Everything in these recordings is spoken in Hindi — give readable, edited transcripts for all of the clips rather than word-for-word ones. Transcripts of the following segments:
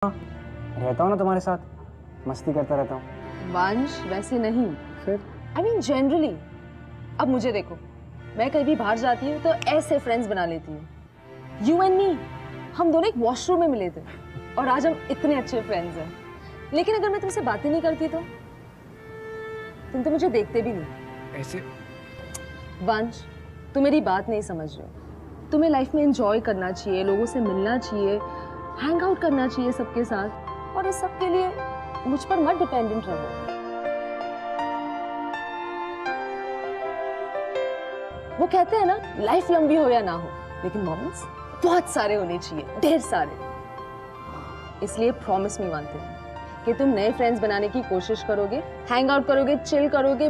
रहता हूँ ना तुम्हारे साथ, मस्ती करता रहता हूँ। वंश वैसे नहीं, फिर I mean जनरली। अब मुझे देखो, मैं कहीं भी बाहर जाती हूँ तो ऐसे फ्रेंड्स बना लेती हूँ। यू एंड मी, हम दोनों एक वॉशरूम में मिले थे और आज हम इतने अच्छे फ्रेंड्स हैं। लेकिन अगर मैं तुमसे बातें नहीं करती तो तुम तो मुझे देखते भी नहीं। ऐसे वंश, तुम मेरी बात नहीं समझ रहे हो। तुम्हें लाइफ में एंजॉय करना चाहिए, लोगों से मिलना चाहिए, हैंग आउट करना चाहिए सबके साथ, और इस सब के लिए मुझ पर मत डिपेंडेंट रहो। वो कहते हैं ना, लाइफ लंबी हो या ना हो, लेकिन मोमेंट्स बहुत सारे होने चाहिए, ढेर सारे। इसलिए प्रॉमिस मी वन थिंग कि तुम नए फ्रेंड्स बनाने की कोशिश करोगे, हैंग आउट करोगे, चिल करोगे,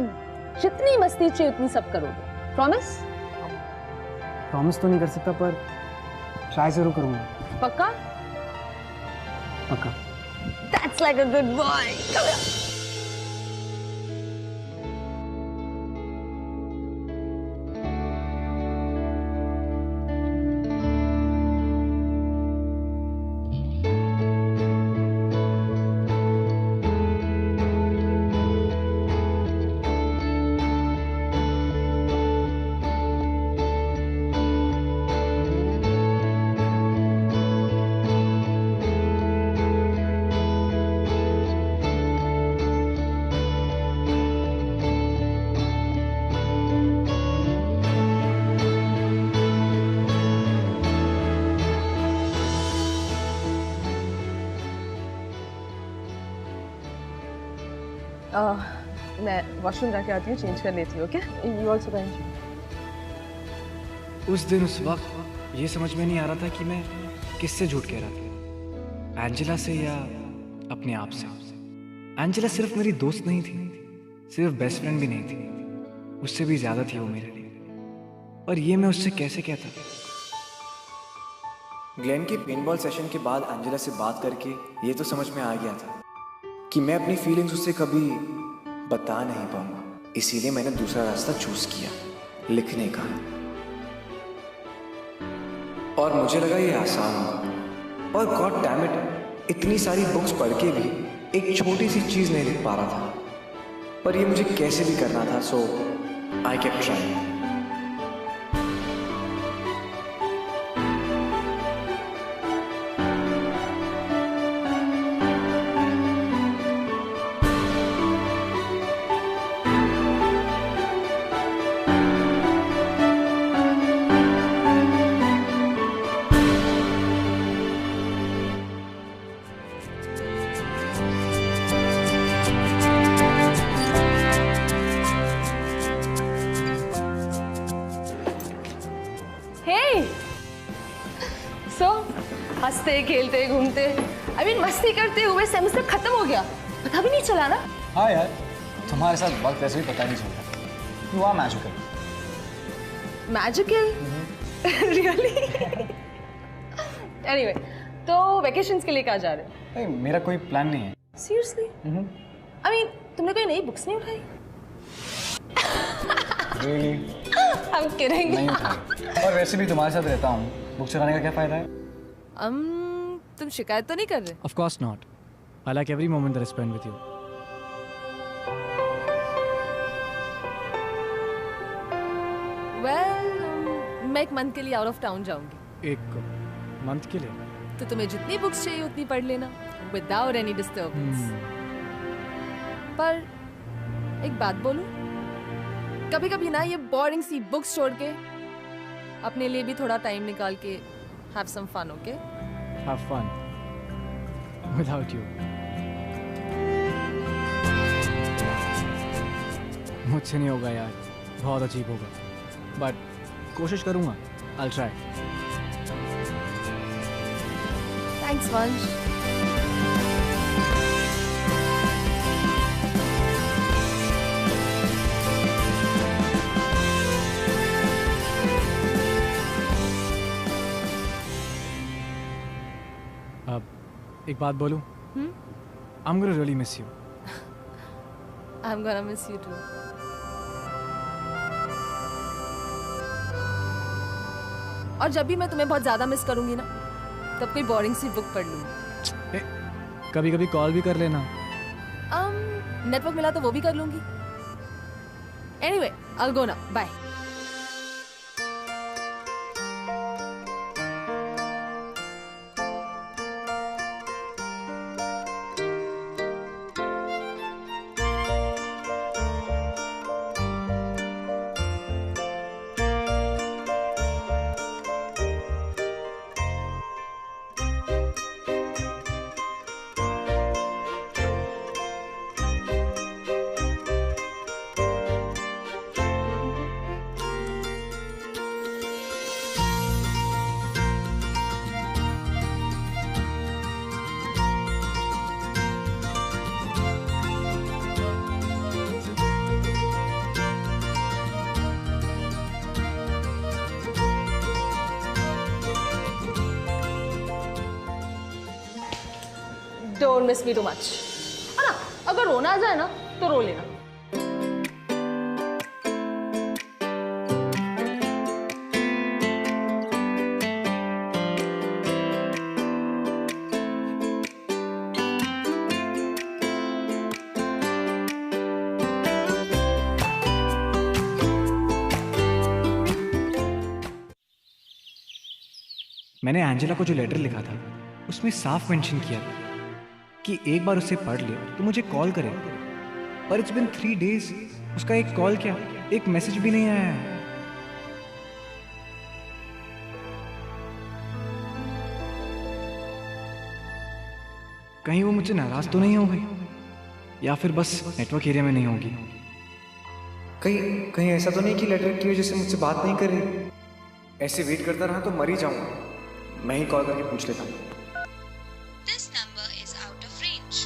जितनी मस्ती चाहिए उतनी सब करोगे। प्रॉमिस? प्रॉमिस तो नहीं कर सकता, पर ट्राई जरूर करूंगा। पक्का? पक्का। That's like a good boy. Come here. मैं वॉशरूम जाके आती हूँ, चेंज कर लेती हूँ, okay? You also can change. उस दिन उस वक्त ये समझ में नहीं आ रहा था कि मैं किससे झूठ कह रहा था, एंजेला से या अपने आप से। एंजेला सिर्फ मेरी दोस्त नहीं थी, सिर्फ बेस्ट फ्रेंड भी नहीं थी, उससे भी ज्यादा थी वो मेरे लिए। और ये मैं उससे कैसे कहता। ग्लेन के पेनबॉल सेशन के बाद एंजेला से बात करके ये तो समझ में आ गया था कि मैं अपनी फीलिंग्स उससे कभी बता नहीं पाऊंगा। इसीलिए मैंने दूसरा रास्ता चूज किया, लिखने का। और मुझे लगा ये आसान होगा, और गॉड डैम इट, इतनी सारी बुक्स पढ़ के भी एक छोटी सी चीज नहीं लिख पा रहा था। पर ये मुझे कैसे भी करना था, सो आई केप्ट ट्राइंग। हंसते खेलते घूमते, I mean मस्ती करते हुए सेमेस्टर खत्म हो गया, पता भी नहीं चला ना। हाँ यार, तुम्हारे साथ वक्त वैसे भी पता नहीं चलता। You are magical. Magical? Really? Anyway, तो वेकेशंस के लिए कहाँ जा रहे हो? नहीं, मेरा कोई प्लान नहीं है। सीरियसली? I mean तुमने कोई नई बुक्स नहीं उठाई? Really? I'm kidding. नहीं उठाई। और वैसे भी तुम्हारे साथ रहता हूँ, बुक चलाने का क्या फायदा है? तुम शिकायत तो नहीं कर रहे? Of course not. I like every moment that I spend with you. Well, मैं एक मंथ के लिए आउट ऑफ टाउन जाऊंगी। एक मंथ के लिए? तो तुम्हें जितनी बुक्स चाहिए उतनी पढ़ लेना, विदाउट एनी डिस्टर्बेंस। पर एक बात बोलूं, कभी-कभी ना ये बोरिंग सी बुक्स छोड़ के अपने लिए भी थोड़ा टाइम निकाल के have some fun, okay? Have fun. Without you. मुझसे नहीं होगा यार, बहुत अजीब होगा, बट कोशिश करूंगा। I'll try. Thanks, Vansh. अब एक बात बोलूं? I'm gonna really miss you. I'm gonna miss you too. और जब भी मैं तुम्हें बहुत ज्यादा मिस करूंगी ना, तब कोई बोरिंग सी बुक पढ़ लूंगी। कभी कभी कॉल भी कर लेना। नेटवर्क मिला तो वो भी कर लूंगी। Anyway, I'll go now. Bye. Don't miss me too much. है ना? अगर रोना आ जाए ना तो रो लेना। मैंने एंजेला को जो लेटर लिखा था उसमें साफ मेंशन किया था कि एक बार उसे पढ़ ले तो मुझे कॉल करे, पर इट्स बिन 3 days, उसका एक कॉल क्या, एक मैसेज भी नहीं आया है। कहीं वो मुझसे नाराज तो नहीं हो गई, या फिर बस नेटवर्क एरिया में नहीं होगी। कहीं ऐसा तो नहीं कि लेटर की वजह से मुझसे बात नहीं कर रही। ऐसे वेट करता रहा तो मर ही जाऊंगा। मैं ही कॉल करके पूछ लेता हूँ। This number is out of range.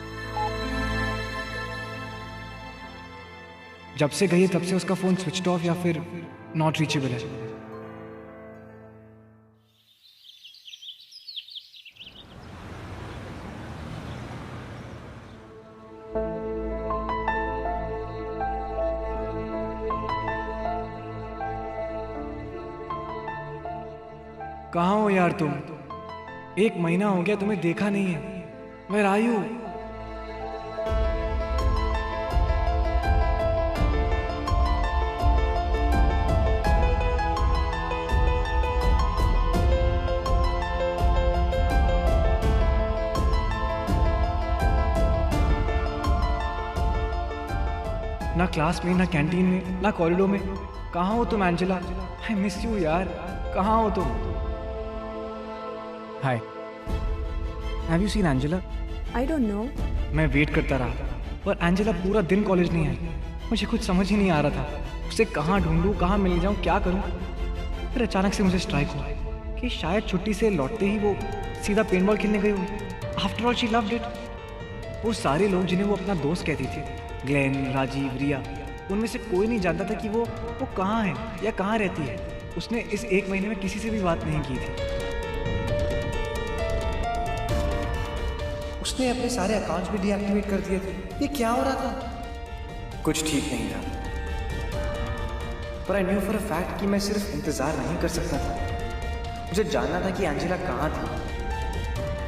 जब से गई है तब से उसका फोन स्विच ऑफ या फिर नॉट रीचेबल है। कहाँ हो यार तुम? 1 महीना हो गया तुम्हें देखा नहीं है। Where are you? ना क्लास में, ना कैंटीन में, ना कॉरिडोर में। कहाँ हो तुम एंजेला? आई मिस यू यार। कहाँ हो तुम? Hi, have you seen Angela? I don't know. मैं वेट करता रहा पर एंजेला पूरा दिन कॉलेज नहीं आई। मुझे कुछ समझ ही नहीं आ रहा था उसे कहाँ ढूंढूं, कहाँ मिल जाऊं, क्या करूं। फिर अचानक से मुझे स्ट्राइक हुआ कि शायद छुट्टी से लौटते ही वो सीधा पेंटबॉल खेलने गई होगी। After all she loved it. वो सारे लोग जिन्हें वो अपना दोस्त कहती थी, ग्लेन, राजीव, रिया, उनमें से कोई नहीं जानता था कि वो कहाँ है या कहाँ रहती है। उसने इस 1 महीने में किसी से भी बात नहीं की थी। उसने अपने सारे अकाउंट्स भी डीएक्टिवेट कर दिए थे। ये क्या हो रहा था? कुछ ठीक नहीं था। पर I knew for a fact कि मैं सिर्फ इंतजार नहीं कर सकता था। मुझे जानना था कि एंजेला कहाँ थी।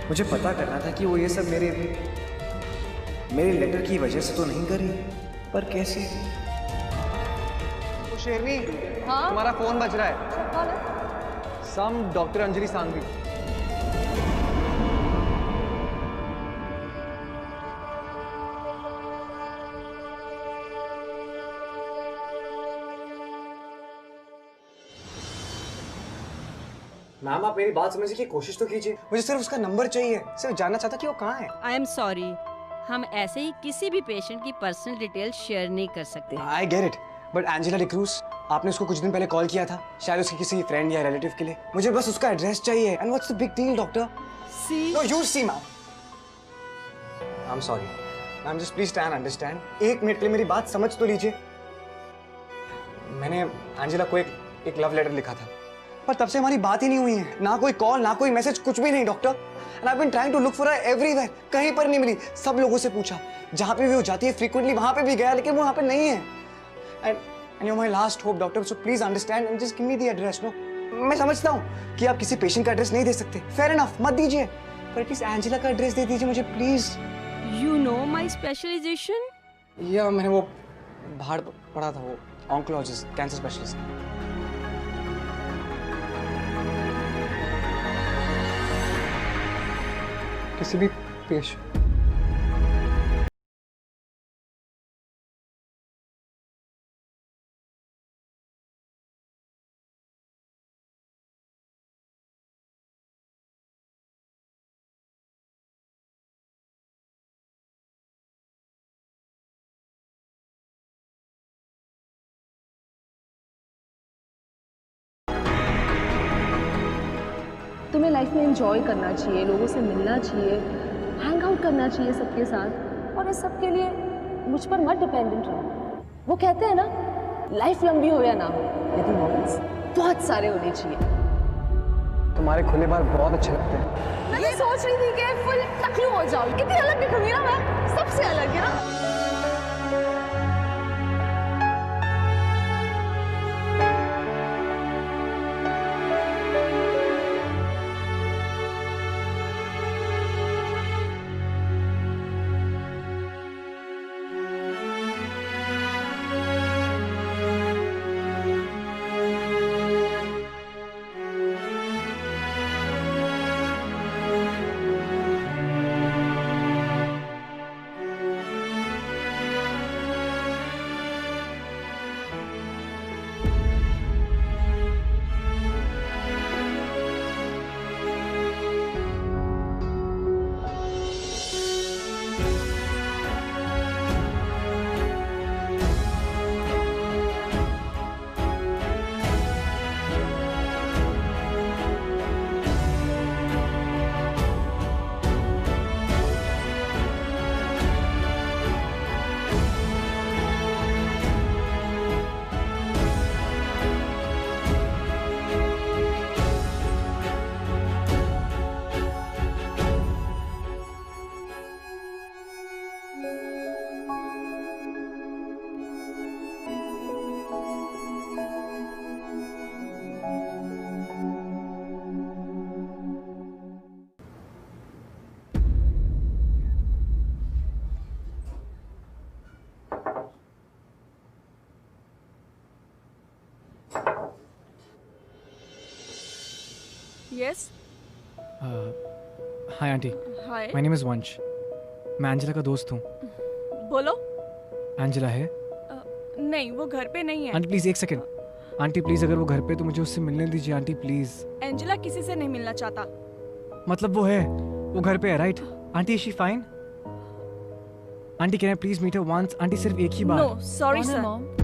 मुझे पता करना था कि वो ये सब मेरे लेटर की वजह से तो नहीं कर रही, पर कैसे? तो शेरनी, हाँ? तुम्हारा फोन बज रहा है। कौन है? सम डॉक्टर अंजलि सांघवी। मैम, आप मेरी बात समझने की कोशिश तो कीजिए। मुझे सिर्फ उसका नंबर चाहिए। सिर्फ जानना चाहता कि वो कहाँ है। आई एम सॉरी, हम ऐसे ही किसी भी पेशेंट की पर्सनल डिटेल शेयर नहीं कर सकते। I get it, but Angela D'Cruz, आपने उसको कुछ दिन पहले कॉल किया था, शायद उसके किसी फ्रेंड या रिलेटिव के लिए। मुझे बस उसका एड्रेस चाहिए। And what's the big deal doctor? See no, you see ma'am. I am sorry ma'am, just please try and understand. 1 minute के लिए मेरी बात समझ तो लीजिए। मैंने एंजेला को एक लव लेटर लिखा था, पर तब से हमारी बात ही नहीं हुई है। ना कोई कॉल, ना कोई मैसेज, कुछ भी नहीं doctor. And I have been trying to look for her everywhere. कहीं पर नहीं मिली। सब लोगों से पूछा, जहाँ पे भी वो जाती है फ्रीक्वेंटली वहाँ पे भी गया, लेकिन वो वहाँ पे नहीं है। And you my last hope doctor, so please understand and just give me the address. No, मैं समझता हूँ कि आप किसी पेशेंट का एड्रेस नहीं दे सकते। फेयर इनफ, मत दीजिए, पर एटलीस्ट एंजेला का एड्रेस दे दीजिए मुझे please. You know my specialization? या मैंने वो बाहर पढ़ा था, वो ऑन्कोलॉजिस्ट, कैंसर स्पेशलिस्ट। किसी भी पेशेंट तुम्हें लाइफ में एंजॉय करना चाहिए, लोगों से मिलना चाहिए, हैंग आउट करना चाहिए सबके साथ, और इस सब के लिए मुझ पर मत डिपेंडेंट रहो। वो कहते हैं ना, लाइफ लंबी हो या ना हो, लेकिन मोमेंट्स बहुत सारे होने चाहिए। तुम्हारे खुले बार बहुत अच्छे लगते हैं। मैं तो सोच रही थी कि फुल टकलू हो जाऊँ, कितनी अलग दिखूंगी ना मैं, सबसे अलग है ना। Yes. Hi aunty, Hi. My name is वंश। मैं एंजेला का दोस्त हूँ। बोलो। एंजेला है? नहीं, वो घर पे नहीं है। आंटी प्लीज़ एक सेकेंड। आंटी प्लीज़, अगर वो घर पे तो मुझे उससे मिलने दीजिए आंटी प्लीज़। एंजेला किसी से नहीं मिलना चाहता। मतलब वो है, वो घर पे है right? Aunty is she fine? Aunty can I please meet her once? Aunty सिर्फ एक ही बार। No, sorry कौन है sir. Mom?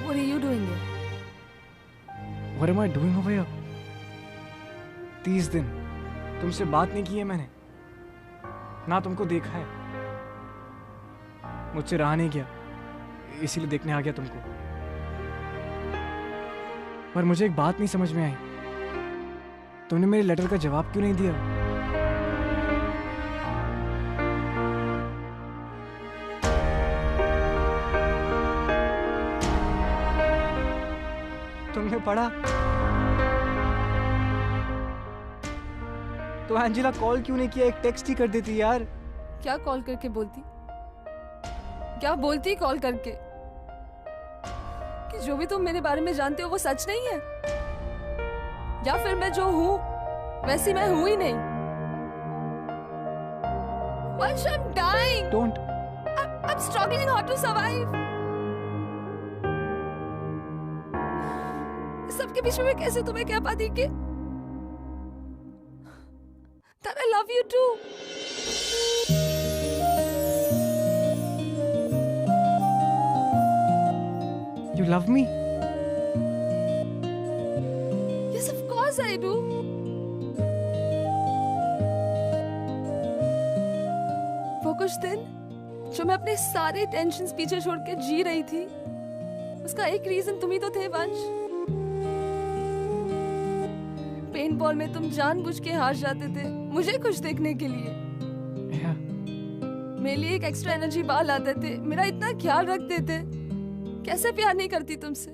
What are you doing here? What am I doing over here? 30 दिन तुमसे बात नहीं की है मैंने, ना तुमको देखा है, मुझसे रहा नहीं गया, इसीलिए देखने आ गया तुमको। पर मुझे एक बात नहीं समझ में आई, तुमने मेरे लेटर का जवाब क्यों नहीं दिया? तुमने पढ़ा तो एंजेला कॉल क्यों नहीं किया? एक टेक्स्ट ही कर देती यार। क्या कॉल करके बोलती? क्या बोलती कॉल करके? कि जो भी तुम मेरे बारे में जानते हो वो सच नहीं है? या फिर मैं जो हूँ वैसी मैं हूँ ही नहीं? Once I'm dying. Don't. I'm struggling how to survive. के बीच में मैं कैसे तुम्हें कह पाती कि that I love you too? You love me? Yes, of course I do. वो कुछ दिन जो मैं अपने सारे टेंशन्स पीछे छोड़ के जी रही थी, उसका एक रीजन तुम ही तो थे वंश। पेंटबॉल में तुम जानबूझ के हार जाते थे मुझे खुश देखने के लिए। Yeah. मेरे लिए एक एक्स्ट्रा एनर्जी बार लाते थे, मेरा इतना ख्याल रखते थे। कैसे प्यार नहीं करती तुमसे?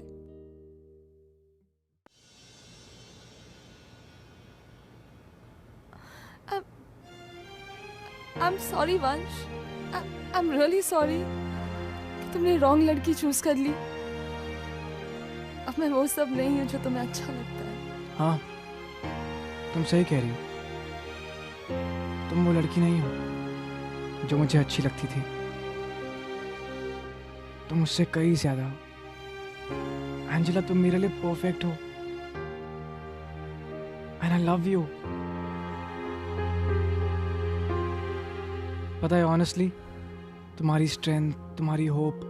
I'm sorry वंश, I'm really sorry कि तुमने रॉन्ग लड़की चूज कर ली। अब मैं वो सब नहीं हूँ जो तुम्हें अच्छा लगता है। हाँ, तुम सही कह रही हो। तुम वो लड़की नहीं हो जो मुझे अच्छी लगती थी। तुम मुझसे कई ज्यादा हो। एंजेला, तुम मेरे लिए परफेक्ट हो। And I love you. पता है, ऑनेस्टली तुम्हारी स्ट्रेंथ, तुम्हारी होप,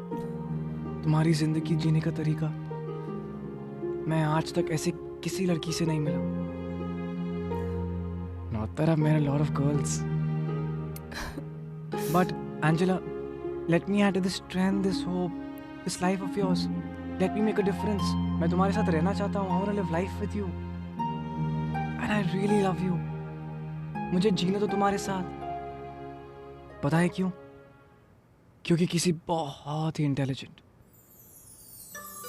तुम्हारी जिंदगी जीने का तरीका मैं आज तक ऐसे किसी लड़की से नहीं मिला। Not that I've met a lot of girls, but Angela, let me add to this strength, this hope, this life of yours. Let me make a difference. मैं तुम्हारे साथ रहना चाहता हूँ। I want to live life with you, and I really love you. मुझे जीने दो तुम्हारे साथ। पता है क्यों? क्योंकि किसी बहुत ही इंटेलिजेंट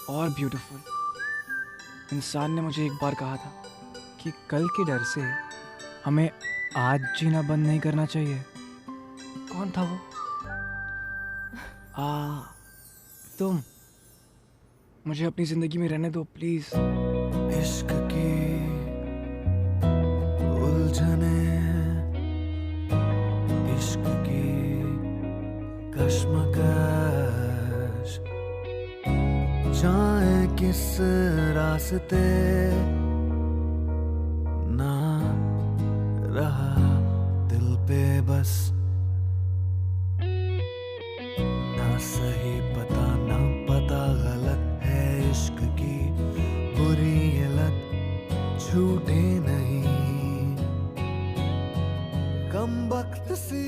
और ब्यूटीफुल इंसान ने मुझे एक बार कहा था कि कल के डर से हमें आज जीना बंद नहीं करना चाहिए। कौन था वो? तुम। मुझे अपनी जिंदगी में रहने दो प्लीज। इश्क की उलझने, इश्क की कश्मकश, जाए किस रास्ते ना रहा दिल पे बस, ना सही पता ना पता गलत है इश्क की बुरी ये लत छूटे नहीं। कम वक्त सी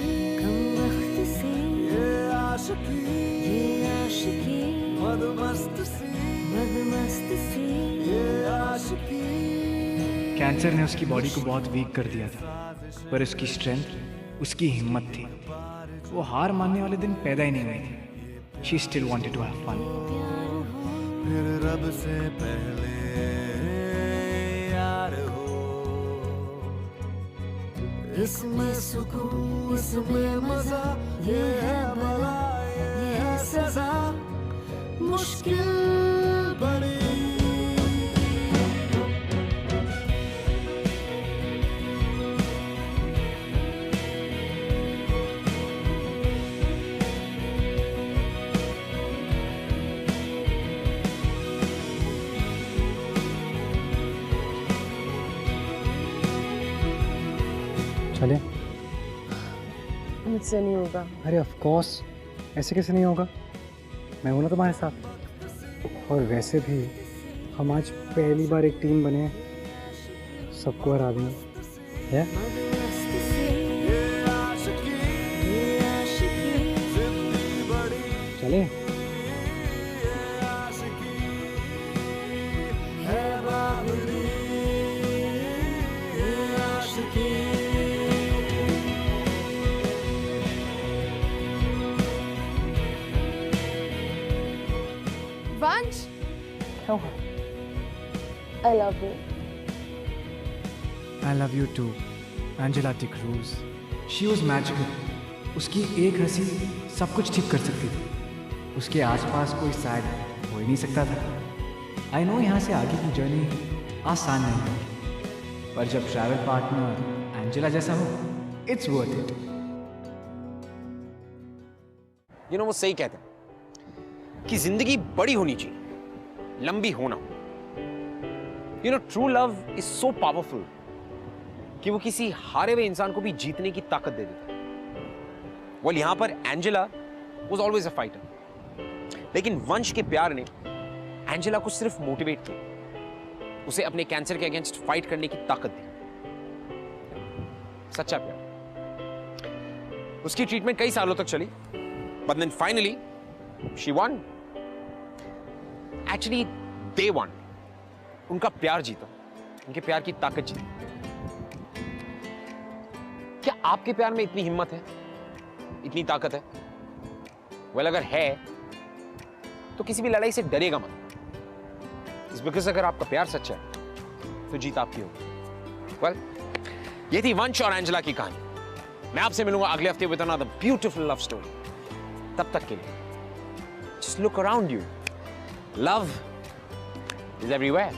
ये आशिकी मदमस्त सी ये आशिकी। कैंसर ने उसकी बॉडी को बहुत वीक कर दिया था, पर उसकी स्ट्रेंथ, उसकी हिम्मत थी। वो हार मानने वाले दिन पैदा ही नहीं हुई थी। She still wanted to have fun. फिर रब से पहले यार हो, इसमें सुकून, इसमें मजा, ये है भला, ये है सजा, मुश्किल बड़ी। चले? मुझसे नहीं होगा। अरे ऑफ कोर्स, ऐसे कैसे नहीं होगा? मैं हूं ना तुम्हारे साथ। और वैसे भी हम आज पहली बार एक टीम बने, सबको हरा देंगे। है? चले? वंश, I love you. I love you too, Angela de Cruz. She was magical. उसकी एक हंसी सब कुछ ठीक कर सकती थी। उसके आसपास कोई सैड हो ही नहीं सकता था। आई नो यहाँ से आगे की जर्नी आसान नहीं है, पर जब ट्रैवल पार्टनर एंजेला जैसा हो, it's worth it. You know, वो सही कहते हैं कि जिंदगी बड़ी होनी चाहिए, लंबी होना। You know, true love is so powerful कि वो किसी हारे हुए इंसान को भी जीतने की ताकत दे देता है। Well, यहां पर Angela was always a fighter, लेकिन वंश के प्यार ने एंजेला को सिर्फ मोटिवेट किया, उसे अपने कैंसर के अगेंस्ट फाइट करने की ताकत दी। सच्चा प्यार। उसकी ट्रीटमेंट कई सालों तक चली, but then finally she won. Actually, they won. उनका प्यार जीता, उनके प्यार की ताकत जीती। क्या आपके प्यार में इतनी हिम्मत है, इतनी ताकत है? Well, अगर है तो किसी भी लड़ाई से डरेगा मत। It's because अगर आपका प्यार सच्चा है तो जीत आपकी होगी। Well, ये थी वंश और एंजेला की कहानी। मैं आपसे मिलूंगा अगले हफ्ते with another beautiful love story. तब तक के लिए just look around you. Love is everywhere.